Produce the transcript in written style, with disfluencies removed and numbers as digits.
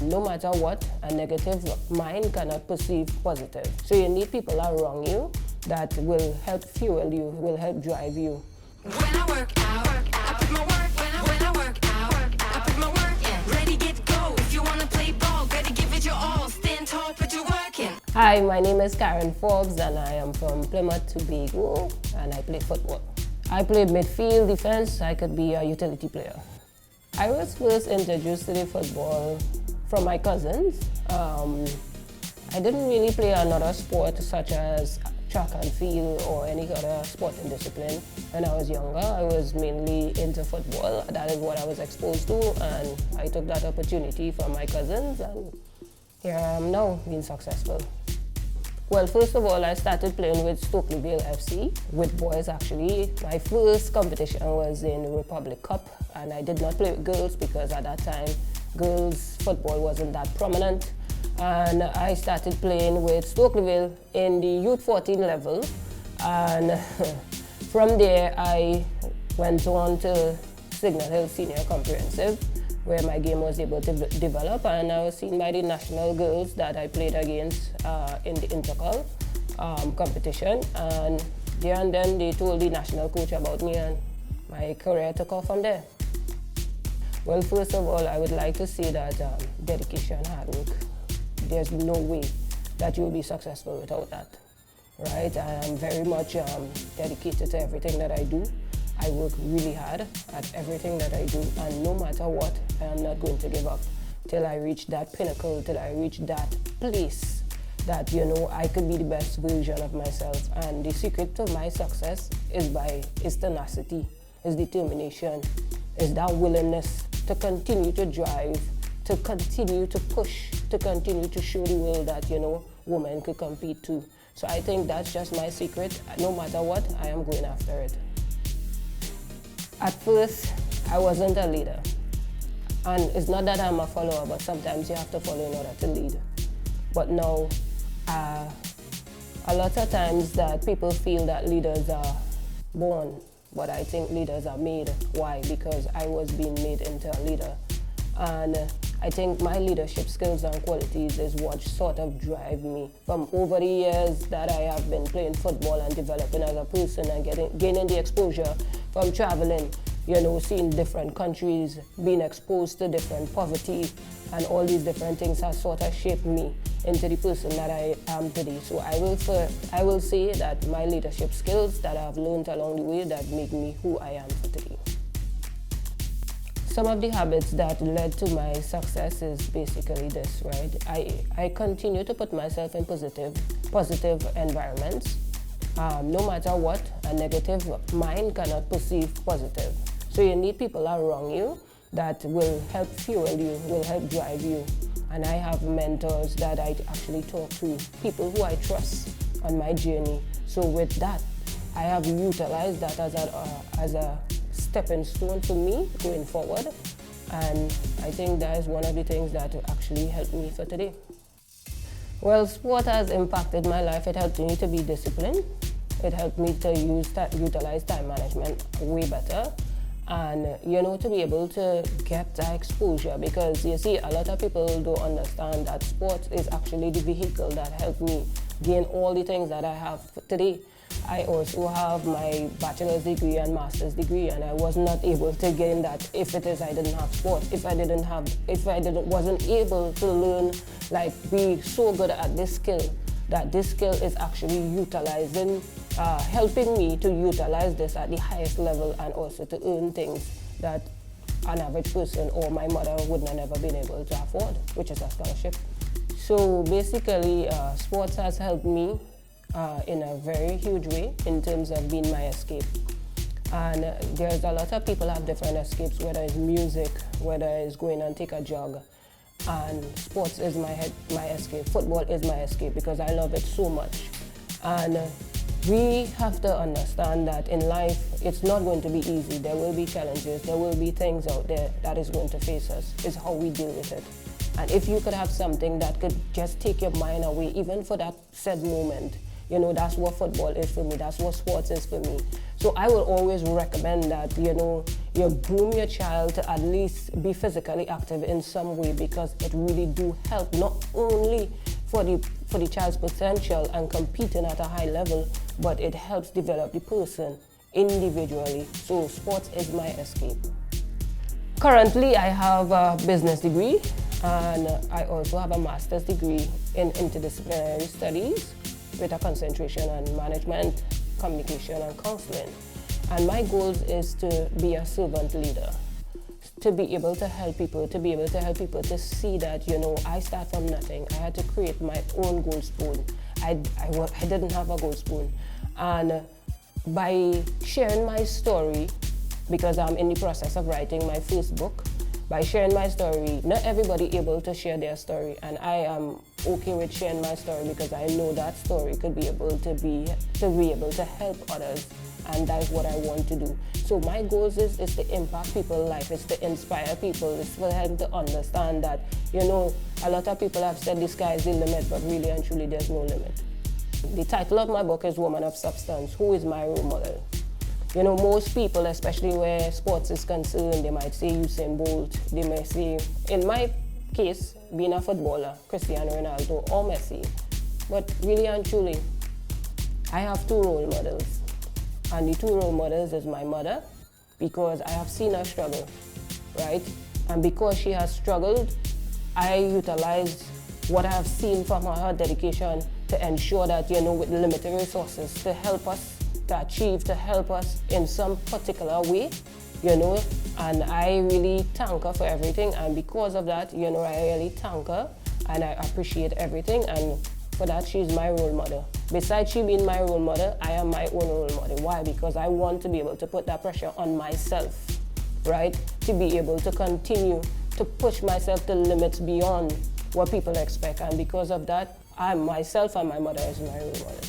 No matter what, a negative mind cannot perceive positive. So you need people around you that will help fuel you, will help drive you. When I work out, I put my work. When I work out, I put my work in. Ready, get, go. If you wanna play ball, better give it your all. Stand tall, put your work in. Hi, my name is Karen Forbes and I am from Plymouth, Tobago, and I play football. I play midfield, defense. I could be a utility player. I was first introduced to the football from my cousins. I didn't really play another sport such as track and field or any other sporting discipline. When I was younger, I was mainly into football. That is what I was exposed to, and I took that opportunity from my cousins, and here I am now, being successful. Well, first of all, I started playing with Stokelyville FC, with boys actually. My first competition was in the Republic Cup, and I did not play with girls because at that time, girls football wasn't that prominent. And I started playing with Stokelyville in the Youth 14 level. And from there, I went on to Signal Hill Senior Comprehensive, where my game was able to develop, and I was seen by the national girls that I played against in the intercol competition. And there and then they told the national coach about me, and my career took off from there. Well, first of all, I would like to say that dedication, hard work, there's no way that you'll be successful without that, right? I am very much dedicated to everything that I do. I work really hard at everything that I do, and no matter what, I am not going to give up till I reach that pinnacle, till I reach that place that, I could be the best version of myself. And the secret to my success is tenacity, is determination, is that willingness to continue to drive, to continue to push, to continue to show the world that, women could compete too. So I think that's just my secret. No matter what, I am going after it. At first, I wasn't a leader. And it's not that I'm a follower, but sometimes you have to follow in order to lead. But now, a lot of times that people feel that leaders are born, but I think leaders are made. Why? Because I was being made into a leader. And I think my leadership skills and qualities is what sort of drive me. From over the years that I have been playing football and developing as a person and gaining the exposure from traveling, seeing different countries, being exposed to different poverty, and all these different things has sort of shaped me into the person that I am today. So I will say that my leadership skills that I've learned along the way that make me who I am for today. Some of the habits that led to my success is basically this, right? I continue to put myself in positive environments. No matter what, a negative mind cannot perceive positive. So you need people around you that will help fuel you, will help drive you. And I have mentors that I actually talk to, people who I trust on my journey. So with that, I have utilized that as a stepping stone for me going forward, and I think that is one of the things that actually helped me for today. Well, sport has impacted my life. It helped me to be disciplined. It helped me to utilize time management way better, and to be able to get that exposure, because you see, a lot of people don't understand that sport is actually the vehicle that helped me gain all the things that I have today. I also have my bachelor's degree and master's degree, and I was not able to gain that if I didn't have sport. If I wasn't able to learn, be so good at this skill, that this skill is actually utilizing, helping me to utilize this at the highest level, and also to earn things that an average person or my mother would not ever been able to afford, which is a scholarship. So basically, sports has helped me in a very huge way in terms of being my escape. And there's a lot of people have different escapes, whether it's music, whether it's going and take a jog. And sports is my escape. Football is my escape because I love it so much. And we have to understand that in life, it's not going to be easy. There will be challenges. There will be things out there that is going to face us. It's how we deal with it. And if you could have something that could just take your mind away, even for that said moment, that's what football is for me. That's what sports is for me. So I will always recommend that, you groom your child to at least be physically active in some way, because it really do help not only for the child's potential and competing at a high level, but it helps develop the person individually. So sports is my escape. Currently, I have a business degree, and I also have a master's degree in interdisciplinary studies with a concentration on management, communication, and counseling. And my goal is to be a servant leader, to be able to help people, to see that, I start from nothing. I had to create my own gold spoon. I didn't have a gold spoon. And by sharing my story, because I'm in the process of writing my first book, by sharing my story, not everybody able to share their story, and I am okay with sharing my story because I know that story could be able to help others, and that's what I want to do. So my goals is to impact people's life, is to inspire people, is for them to understand that, a lot of people have said the sky is the limit, but really and truly there's no limit. The title of my book is Woman of Substance, Who is My Role Model? Most people, especially where sports is concerned, they might say Usain Bolt, they may say, in my case, being a footballer, Cristiano Ronaldo or Messi. But really and truly, I have two role models. And the two role models is my mother, because I have seen her struggle, right? And because she has struggled, I utilize what I have seen from her dedication to ensure that, with limited resources, to help us to achieve, to help us in some particular way, and I really thank her for everything. And because of that, I really thank her and I appreciate everything, and for that, she's my role model. Besides she being my role model, I am my own role model. Why? Because I want to be able to put that pressure on myself, right? To be able to continue to push myself to limits beyond what people expect. And because of that, I myself and my mother is my role model.